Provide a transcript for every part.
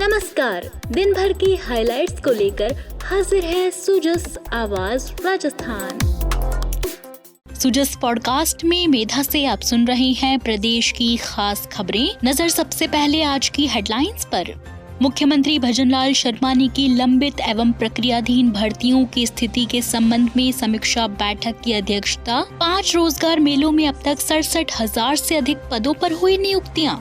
नमस्कार, दिन भर की हाइलाइट्स को लेकर हाजिर है सुजस आवाज राजस्थान। सुजस पॉडकास्ट में मेधा से आप सुन रहे हैं प्रदेश की खास खबरें। नजर सबसे पहले आज की हेडलाइंस पर। मुख्यमंत्री भजनलाल शर्मा ने की लंबित एवं प्रक्रियाधीन भर्तियों की स्थिति के संबंध में समीक्षा बैठक की अध्यक्षता। 5 रोजगार मेलों में अब तक 67,000 से अधिक पदों पर हुई नियुक्तियां।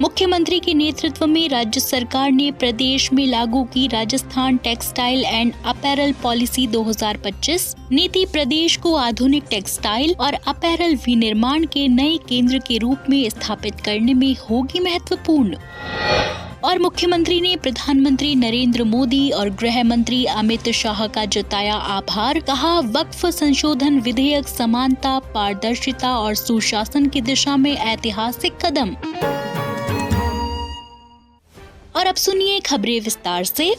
मुख्यमंत्री के नेतृत्व में राज्य सरकार ने प्रदेश में लागू की Rajasthan textile and apparel policy 2025। नीति प्रदेश को आधुनिक टेक्सटाइल और अपैरल विनिर्माण के नए केंद्र के रूप में स्थापित करने में होगी महत्वपूर्ण। और मुख्यमंत्री ने प्रधानमंत्री नरेंद्र मोदी और गृह मंत्री अमित शाह का जताया आभार। कहा, वक्फ संशोधन विधेयक समानता, पारदर्शिता और सुशासन की दिशा में ऐतिहासिक कदम। और अब सुनिए खबरें विस्तार से।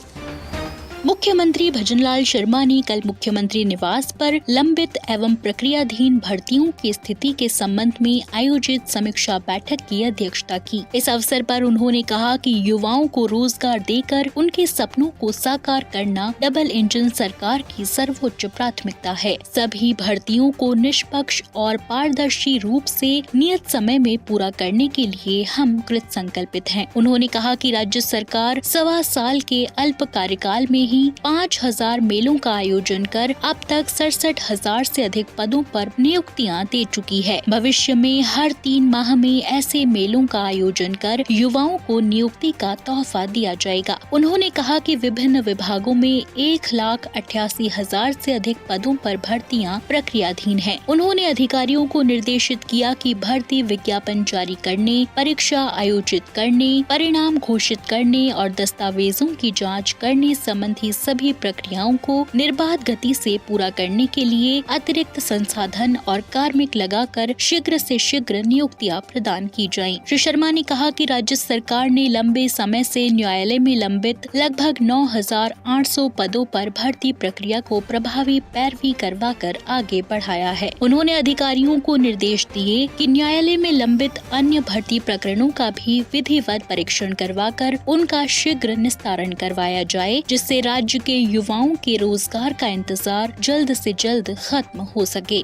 मुख्यमंत्री भजनलाल शर्मा ने कल मुख्यमंत्री निवास पर लंबित एवं प्रक्रियाधीन भर्तियों की स्थिति के संबंध में आयोजित समीक्षा बैठक की अध्यक्षता की। इस अवसर पर उन्होंने कहा कि युवाओं को रोजगार देकर उनके सपनों को साकार करना डबल इंजन सरकार की सर्वोच्च प्राथमिकता है। सभी भर्तियों को निष्पक्ष और पारदर्शी रूप से नियत समय में पूरा करने के लिए हम कृत संकल्पित हैं। उन्होंने कहा कि राज्य सरकार 1.25 साल के अल्प कार्यकाल में 5,000 मेलों का आयोजन कर अब तक 67,000 से अधिक पदों पर नियुक्तियां दे चुकी है। भविष्य में हर 3 माह में ऐसे मेलों का आयोजन कर युवाओं को नियुक्ति का तोहफा दिया जाएगा। उन्होंने कहा कि विभिन्न विभागों में 1,88,000 से अधिक पदों पर भर्तियां प्रक्रियाधीन हैं। उन्होंने अधिकारियों को निर्देशित किया कि भर्ती विज्ञापन जारी करने, परीक्षा आयोजित करने, परिणाम घोषित करने और दस्तावेजों की जाँच करने संबंधी सभी प्रक्रियाओं को निर्बाध गति से पूरा करने के लिए अतिरिक्त संसाधन और कार्मिक लगाकर शीघ्र से शीघ्र नियुक्तियां प्रदान की जाएं। श्री शर्मा ने कहा कि राज्य सरकार ने लंबे समय से न्यायालय में लंबित लगभग 9,800 पदों पर भर्ती प्रक्रिया को प्रभावी पैरवी करवाकर आगे बढ़ाया है। उन्होंने अधिकारियों को निर्देश दिए कि न्यायालय में लंबित अन्य भर्ती प्रकरणों का भी विधिवत परीक्षण करवाकर उनका शीघ्र निस्तारण करवाया जाए, जिससे राज्य के युवाओं के रोजगार का इंतजार जल्द से जल्द खत्म हो सके।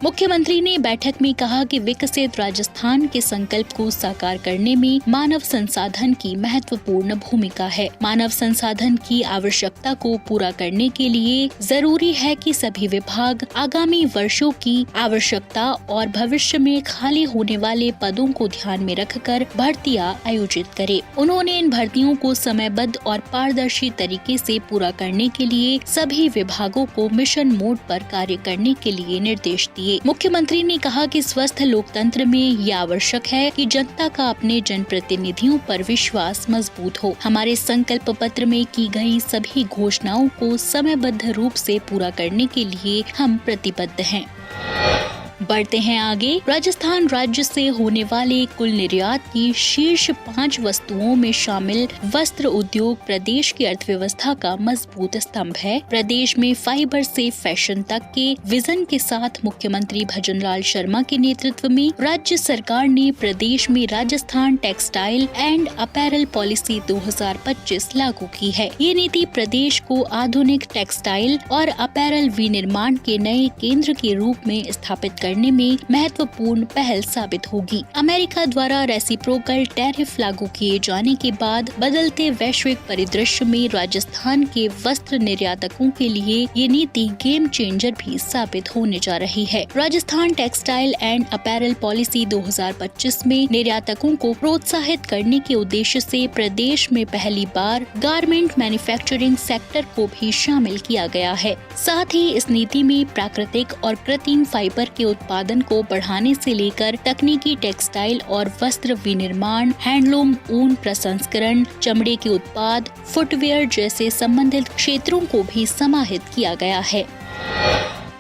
मुख्यमंत्री ने बैठक में कहा कि विकसित राजस्थान के संकल्प को साकार करने में मानव संसाधन की महत्वपूर्ण भूमिका है। मानव संसाधन की आवश्यकता को पूरा करने के लिए जरूरी है कि सभी विभाग आगामी वर्षों की आवश्यकता और भविष्य में खाली होने वाले पदों को ध्यान में रखकर भर्तियां आयोजित करे। उन्होंने इन भर्तियों को समयबद्ध और पारदर्शी तरीके से पूरा करने के लिए सभी विभागों को मिशन मोड पर कार्य करने के लिए निर्देश दिए। मुख्यमंत्री ने कहा कि स्वस्थ लोकतंत्र में यह आवश्यक है कि जनता का अपने जनप्रतिनिधियों पर विश्वास मजबूत हो। हमारे संकल्प पत्र में की गई सभी घोषणाओं को समयबद्ध रूप से पूरा करने के लिए हम प्रतिबद्ध हैं। बढ़ते हैं आगे। राजस्थान राज्य से होने वाले कुल निर्यात की शीर्ष 5 वस्तुओं में शामिल वस्त्र उद्योग प्रदेश की अर्थव्यवस्था का मजबूत स्तंभ है। प्रदेश में फाइबर से फैशन तक के विजन के साथ मुख्यमंत्री भजनलाल शर्मा के नेतृत्व में राज्य सरकार ने प्रदेश में Rajasthan textile and apparel policy 2025 लागू की है। ये नीति प्रदेश को आधुनिक टेक्सटाइल और अपैरल विनिर्माण के नए केंद्र के रूप में स्थापित करने में महत्वपूर्ण पहल साबित होगी। अमेरिका द्वारा रेसिप्रोकल टैरिफ लागू किए जाने के बाद बदलते वैश्विक परिदृश्य में राजस्थान के वस्त्र निर्यातकों के लिए ये नीति गेम चेंजर भी साबित होने जा रही है। Rajasthan textile and apparel policy 2025 में निर्यातकों को प्रोत्साहित करने के उद्देश्य से प्रदेश में पहली बार गारमेंट मैन्युफैक्चरिंग सेक्टर को भी शामिल किया गया है। साथ ही इस नीति में प्राकृतिक और कृत्रिम फाइबर के उत्पादन को बढ़ाने से लेकर तकनीकी टेक्सटाइल और वस्त्र विनिर्माण, हैंडलूम, ऊन प्रसंस्करण, चमड़े के उत्पाद, फुटवेयर जैसे संबंधित क्षेत्रों को भी समाहित किया गया है।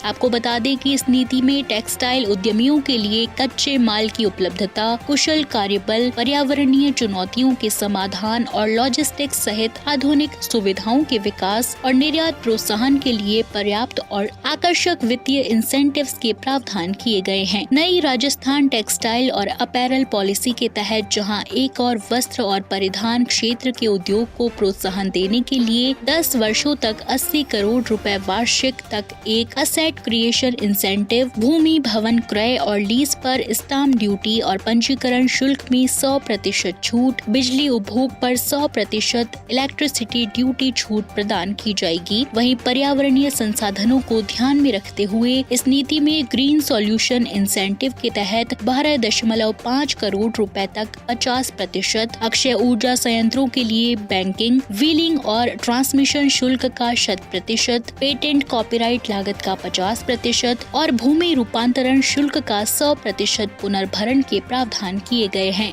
आपको बता दें कि इस नीति में टेक्सटाइल उद्यमियों के लिए कच्चे माल की उपलब्धता, कुशल कार्यबल, पर्यावरणीय चुनौतियों के समाधान और लॉजिस्टिक्स सहित आधुनिक सुविधाओं के विकास और निर्यात प्रोत्साहन के लिए पर्याप्त और आकर्षक वित्तीय इंसेंटिव्स के प्रावधान किए गए हैं। नई राजस्थान टेक्सटाइल और अपैरल पॉलिसी के तहत जहां एक और वस्त्र और परिधान क्षेत्र के उद्योग को प्रोत्साहन देने के लिए 10 वर्षों तक 80 करोड़ रुपए वार्षिक तक एक असेट क्रिएशन इंसेंटिव, भूमि भवन क्रय और लीज पर स्टाम्प ड्यूटी और पंजीकरण शुल्क में 100% छूट, बिजली उपभोग पर 100% इलेक्ट्रिसिटी ड्यूटी छूट प्रदान की जाएगी। वहीं पर्यावरणीय संसाधनों को ध्यान में रखते हुए इस नीति में ग्रीन सॉल्यूशन इंसेंटिव के तहत 12.5 करोड़ रुपए तक 50%, अक्षय ऊर्जा संयंत्रों के लिए बैंकिंग, व्हीलिंग और ट्रांसमिशन शुल्क का 100%, पेटेंट कॉपीराइट लागत का 50% और भूमि रूपांतरण शुल्क का 100% पुनर्भरण के प्रावधान किए गए हैं।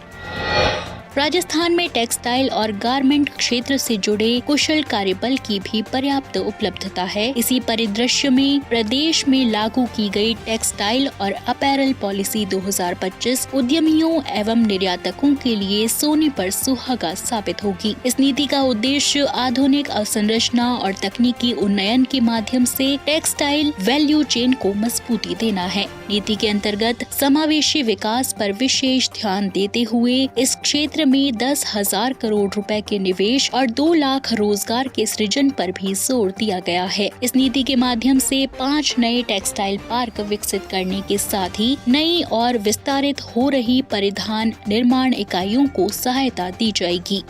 राजस्थान में टेक्सटाइल और गारमेंट क्षेत्र से जुड़े कुशल कार्यबल की भी पर्याप्त उपलब्धता है। इसी परिदृश्य में प्रदेश में लागू की गई टेक्सटाइल और अपैरल पॉलिसी 2025 उद्यमियों एवं निर्यातकों के लिए सोने पर सुहागा साबित होगी। इस नीति का उद्देश्य आधुनिक अवसंरचना और तकनीकी उन्नयन के माध्यम से टेक्सटाइल वैल्यू चेन को मजबूती देना है। नीति के अंतर्गत समावेशी विकास पर विशेष ध्यान देते हुए इस क्षेत्र में 10,000 करोड़ रुपए के निवेश और 2 लाख रोजगार के सृजन पर भी जोर दिया गया है। इस नीति के माध्यम से 5 नए टेक्सटाइल पार्क विकसित करने के साथ ही नई और विस्तारित हो रही परिधान निर्माण इकाइयों को सहायता दी जाएगी।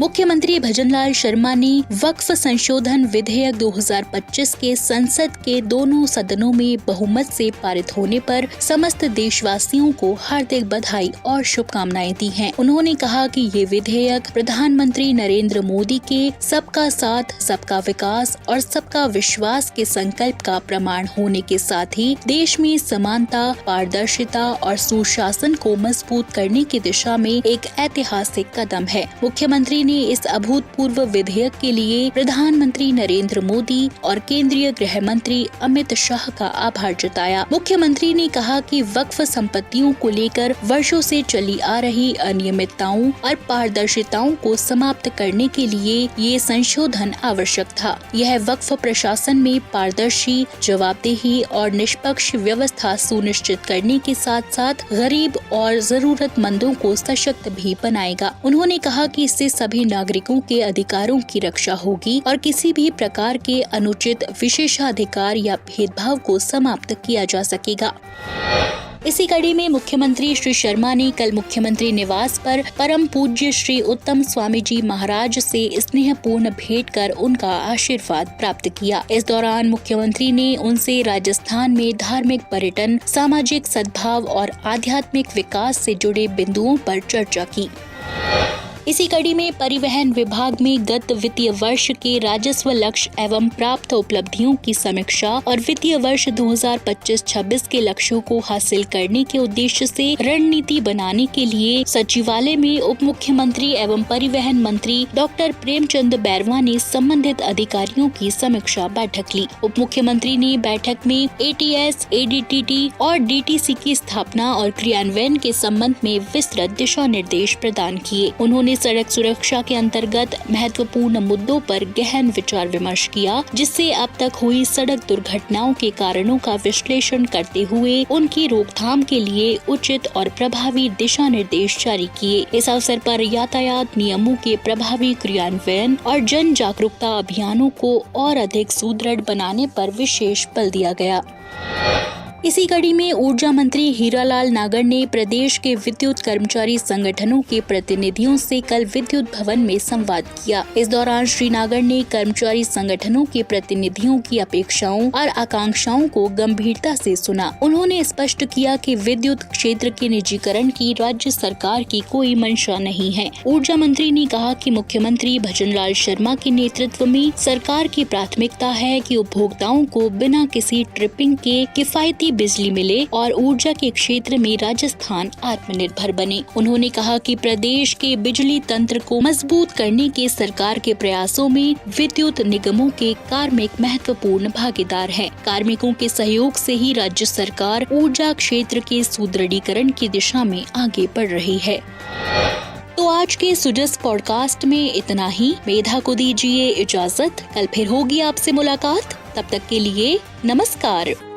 मुख्यमंत्री भजनलाल शर्मा ने वक्फ संशोधन विधेयक 2025 के संसद के दोनों सदनों में बहुमत से पारित होने पर समस्त देशवासियों को हार्दिक बधाई और शुभकामनाएं दी हैं। उन्होंने कहा कि ये विधेयक प्रधानमंत्री नरेंद्र मोदी के सबका साथ, सबका विकास और सबका विश्वास के संकल्प का प्रमाण होने के साथ ही देश में समानता, पारदर्शिता और सुशासन को मजबूत करने की दिशा में एक ऐतिहासिक कदम है। मुख्यमंत्री ने इस अभूतपूर्व विधेयक के लिए प्रधानमंत्री नरेंद्र मोदी और केंद्रीय गृह मंत्री अमित शाह का आभार जताया। मुख्यमंत्री ने कहा कि वक्फ संपत्तियों को लेकर वर्षों से चली आ रही अनियमितताओं और पारदर्शिताओं को समाप्त करने के लिए ये संशोधन आवश्यक था। यह वक्फ प्रशासन में पारदर्शी, जवाबदेही और निष्पक्ष व्यवस्था सुनिश्चित करने के साथ साथ गरीब और जरूरतमंदों को सशक्त भी बनाएगा। उन्होंने कहा कि इससे सभी नागरिकों के अधिकारों की रक्षा होगी और किसी भी प्रकार के अनुचित विशेषाधिकार या भेदभाव को समाप्त किया जा सकेगा। इसी कड़ी में मुख्यमंत्री श्री शर्मा ने कल मुख्यमंत्री निवास पर परम पूज्य श्री उत्तम स्वामी जी महाराज से स्नेहपूर्ण भेंट कर उनका आशीर्वाद प्राप्त किया। इस दौरान मुख्यमंत्री ने उनसे राजस्थान में धार्मिक पर्यटन, सामाजिक सद्भाव और आध्यात्मिक विकास से जुड़े बिंदुओं पर चर्चा की। इसी कड़ी में परिवहन विभाग में गत वित्तीय वर्ष के राजस्व लक्ष्य एवं प्राप्त उपलब्धियों की समीक्षा और वित्तीय वर्ष 2025-26 के लक्ष्यों को हासिल करने के उद्देश्य से रणनीति बनाने के लिए सचिवालय में उप मुख्यमंत्री एवं परिवहन मंत्री डॉक्टर प्रेमचंद बैरवा ने संबंधित अधिकारियों की समीक्षा बैठक ली। उप मुख्यमंत्री ने बैठक में ATS, ADTT और DTC की स्थापना और क्रियान्वयन के संबंध में विस्तृत दिशा निर्देश प्रदान किए। उन्होंने सड़क सुरक्षा के अंतर्गत महत्वपूर्ण मुद्दों पर गहन विचार विमर्श किया, जिससे अब तक हुई सड़क दुर्घटनाओं के कारणों का विश्लेषण करते हुए उनकी रोकथाम के लिए उचित और प्रभावी दिशा निर्देश जारी किए। इस अवसर पर यातायात नियमों के प्रभावी क्रियान्वयन और जन जागरूकता अभियानों को और अधिक सुदृढ़ बनाने पर विशेष बल दिया गया। इसी कड़ी में ऊर्जा मंत्री हीरालाल नागर ने प्रदेश के विद्युत कर्मचारी संगठनों के प्रतिनिधियों से कल विद्युत भवन में संवाद किया। इस दौरान श्री नागर ने कर्मचारी संगठनों के प्रतिनिधियों की अपेक्षाओं और आकांक्षाओं को गंभीरता से सुना। उन्होंने स्पष्ट किया कि विद्युत क्षेत्र के निजीकरण की राज्य सरकार की कोई मंशा नहीं है। ऊर्जा मंत्री ने कहा कि मुख्यमंत्री भजनलाल शर्मा के नेतृत्व में सरकार की प्राथमिकता है कि उपभोक्ताओं को बिना किसी ट्रिपिंग के किफायती बिजली मिले और ऊर्जा के क्षेत्र में राजस्थान आत्मनिर्भर बने। उन्होंने कहा कि प्रदेश के बिजली तंत्र को मजबूत करने के सरकार के प्रयासों में विद्युत निगमों के कार्मिक महत्वपूर्ण भागीदार हैं। कार्मिकों के सहयोग से ही राज्य सरकार ऊर्जा क्षेत्र के सुदृढ़ीकरण की दिशा में आगे बढ़ रही है। तो आज के सुजस पॉडकास्ट में इतना ही। मेधा को दीजिए इजाजत। कल फिर होगी आपसे मुलाकात। तब तक के लिए नमस्कार।